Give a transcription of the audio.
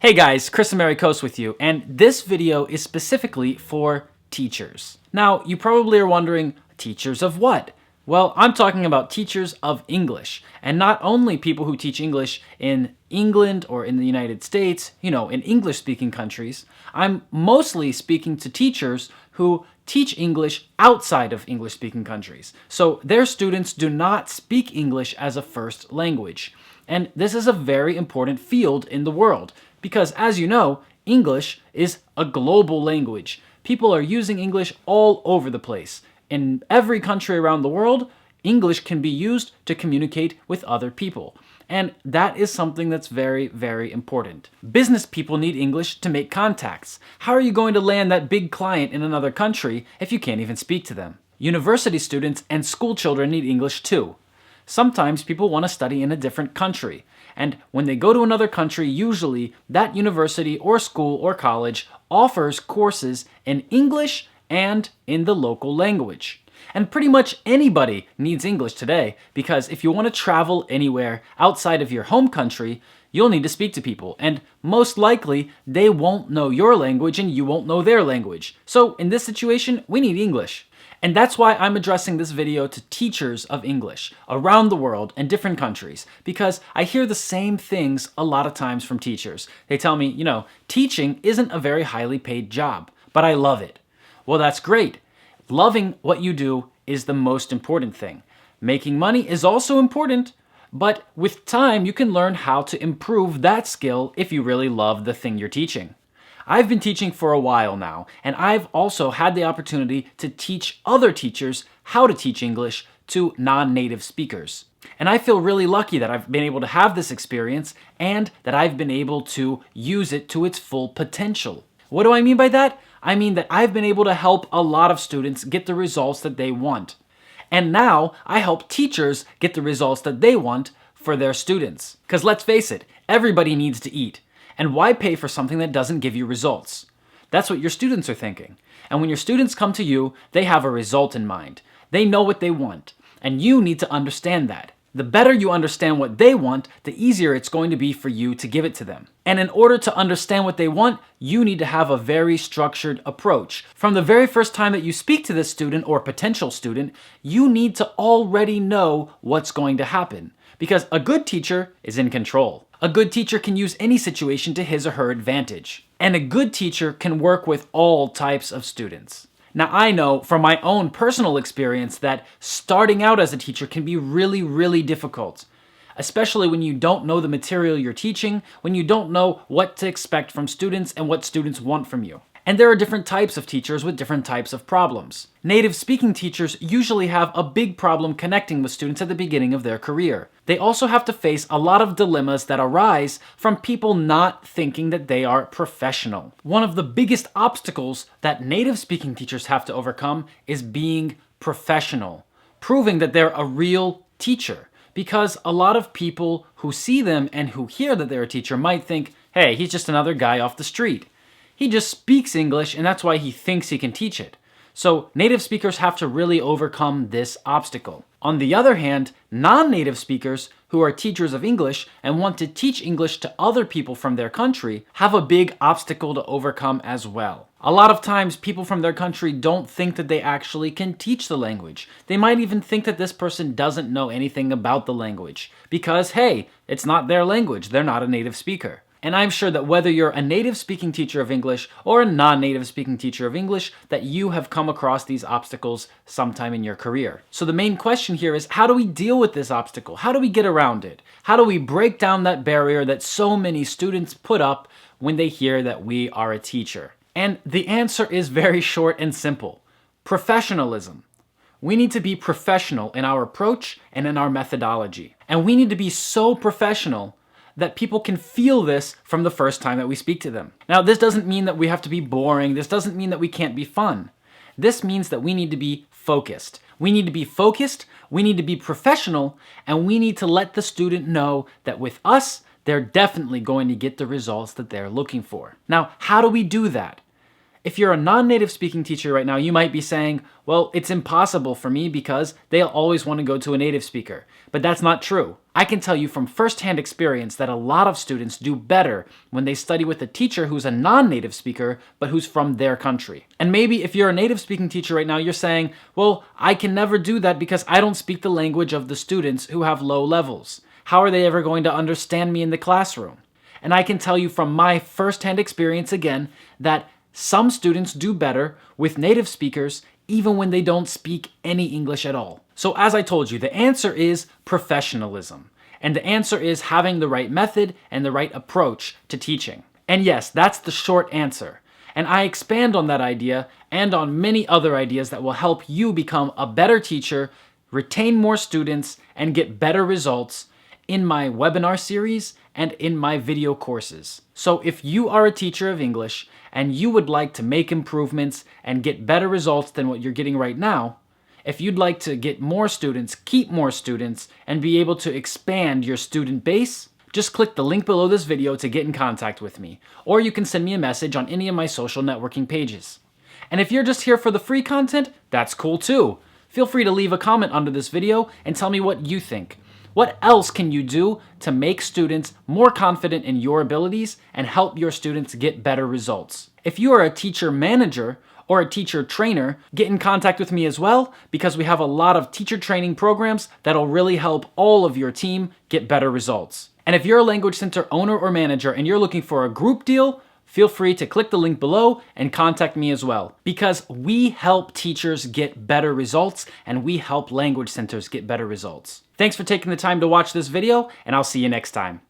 Hey guys, Chris Americos with you, and this video is specifically for teachers. Now, you probably are wondering, teachers of what? Well, I'm talking about teachers of English, and not only people who teach English in England or in the United States, in English-speaking countries. I'm mostly speaking to teachers who teach English outside of English-speaking countries. So their students do not speak English as a first language. And this is a very important field in the world. Because, as you know, English is a global language. People are using English all over the place. In every country around the world, English can be used to communicate with other people. And that is something that's very, very important. Business people need English to make contacts. How are you going to land that big client in another country if you can't even speak to them? University students and school children need English too. Sometimes people want to study in a different country. And when they go to another country, usually that university or school or college offers courses in English and in the local language. And pretty much anybody needs English today, because if you want to travel anywhere outside of your home country, you'll need to speak to people, and most likely they won't know your language and you won't know their language. So in this situation, we need English. And that's why I'm addressing this video to teachers of English around the world and different countries, because I hear the same things a lot of times from teachers. They tell me, teaching isn't a very highly paid job, but I love it. Well, that's great. Loving what you do is the most important thing. Making money is also important, but with time you can learn how to improve that skill if you really love the thing you're teaching. I've been teaching for a while now, and I've also had the opportunity to teach other teachers how to teach English to non-native speakers. And I feel really lucky that I've been able to have this experience and that I've been able to use it to its full potential. What do I mean by that? I mean that I've been able to help a lot of students get the results that they want. And now I help teachers get the results that they want for their students. Because let's face it, everybody needs to eat. And why pay for something that doesn't give you results? That's what your students are thinking. And when your students come to you, they have a result in mind. They know what they want, and you need to understand that. The better you understand what they want, the easier it's going to be for you to give it to them. And in order to understand what they want, you need to have a very structured approach. From the very first time that you speak to this student or potential student, you need to already know what's going to happen. Because a good teacher is in control. A good teacher can use any situation to his or her advantage. And a good teacher can work with all types of students. Now, I know from my own personal experience that starting out as a teacher can be really, really difficult. Especially when you don't know the material you're teaching, when you don't know what to expect from students and what students want from you. And there are different types of teachers with different types of problems. Native speaking teachers usually have a big problem connecting with students at the beginning of their career. They also have to face a lot of dilemmas that arise from people not thinking that they are professional. One of the biggest obstacles that native speaking teachers have to overcome is being professional, proving that they're a real teacher. Because a lot of people who see them and who hear that they're a teacher might think, hey, he's just another guy off the street. He just speaks English and that's why he thinks he can teach it. So native speakers have to really overcome this obstacle. On the other hand, non-native speakers who are teachers of English and want to teach English to other people from their country have a big obstacle to overcome as well. A lot of times people from their country don't think that they actually can teach the language. They might even think that this person doesn't know anything about the language because, hey, it's not their language. They're not a native speaker. And I'm sure that whether you're a native speaking teacher of English or a non-native speaking teacher of English, that you have come across these obstacles sometime in your career. So the main question here is, how do we deal with this obstacle? How do we get around it? How do we break down that barrier that so many students put up when they hear that we are a teacher? And the answer is very short and simple. Professionalism. We need to be professional in our approach and in our methodology. And we need to be so professional that people can feel this from the first time that we speak to them. Now, this doesn't mean that we have to be boring. This doesn't mean that we can't be fun. This means that we need to be focused. We need to be focused, we need to be professional, and we need to let the student know that with us, they're definitely going to get the results that they're looking for. Now, how do we do that? If you're a non-native speaking teacher right now, you might be saying, well, it's impossible for me because they'll always want to go to a native speaker. But that's not true. I can tell you from firsthand experience that a lot of students do better when they study with a teacher who's a non-native speaker, but who's from their country. And maybe if you're a native speaking teacher right now, you're saying, well, I can never do that because I don't speak the language of the students who have low levels. How are they ever going to understand me in the classroom? And I can tell you from my firsthand experience again that some students do better with native speakers even when they don't speak any English at all. So as I told you, the answer is professionalism. And the answer is having the right method and the right approach to teaching. And yes, that's the short answer. And I expand on that idea and on many other ideas that will help you become a better teacher, retain more students, and get better results in my webinar series and in my video courses. So if you are a teacher of English and you would like to make improvements and get better results than what you're getting right now, if you'd like to get more students, keep more students, and be able to expand your student base, just click the link below this video to get in contact with me. Or you can send me a message on any of my social networking pages. And if you're just here for the free content, that's cool too. Feel free to leave a comment under this video and tell me what you think. What else can you do to make students more confident in your abilities and help your students get better results? If you are a teacher manager or a teacher trainer, get in contact with me as well because we have a lot of teacher training programs that'll really help all of your team get better results. And if you're a Language Center owner or manager and you're looking for a group deal, feel free to click the link below and contact me as well, because we help teachers get better results and we help language centers get better results. Thanks for taking the time to watch this video, and I'll see you next time.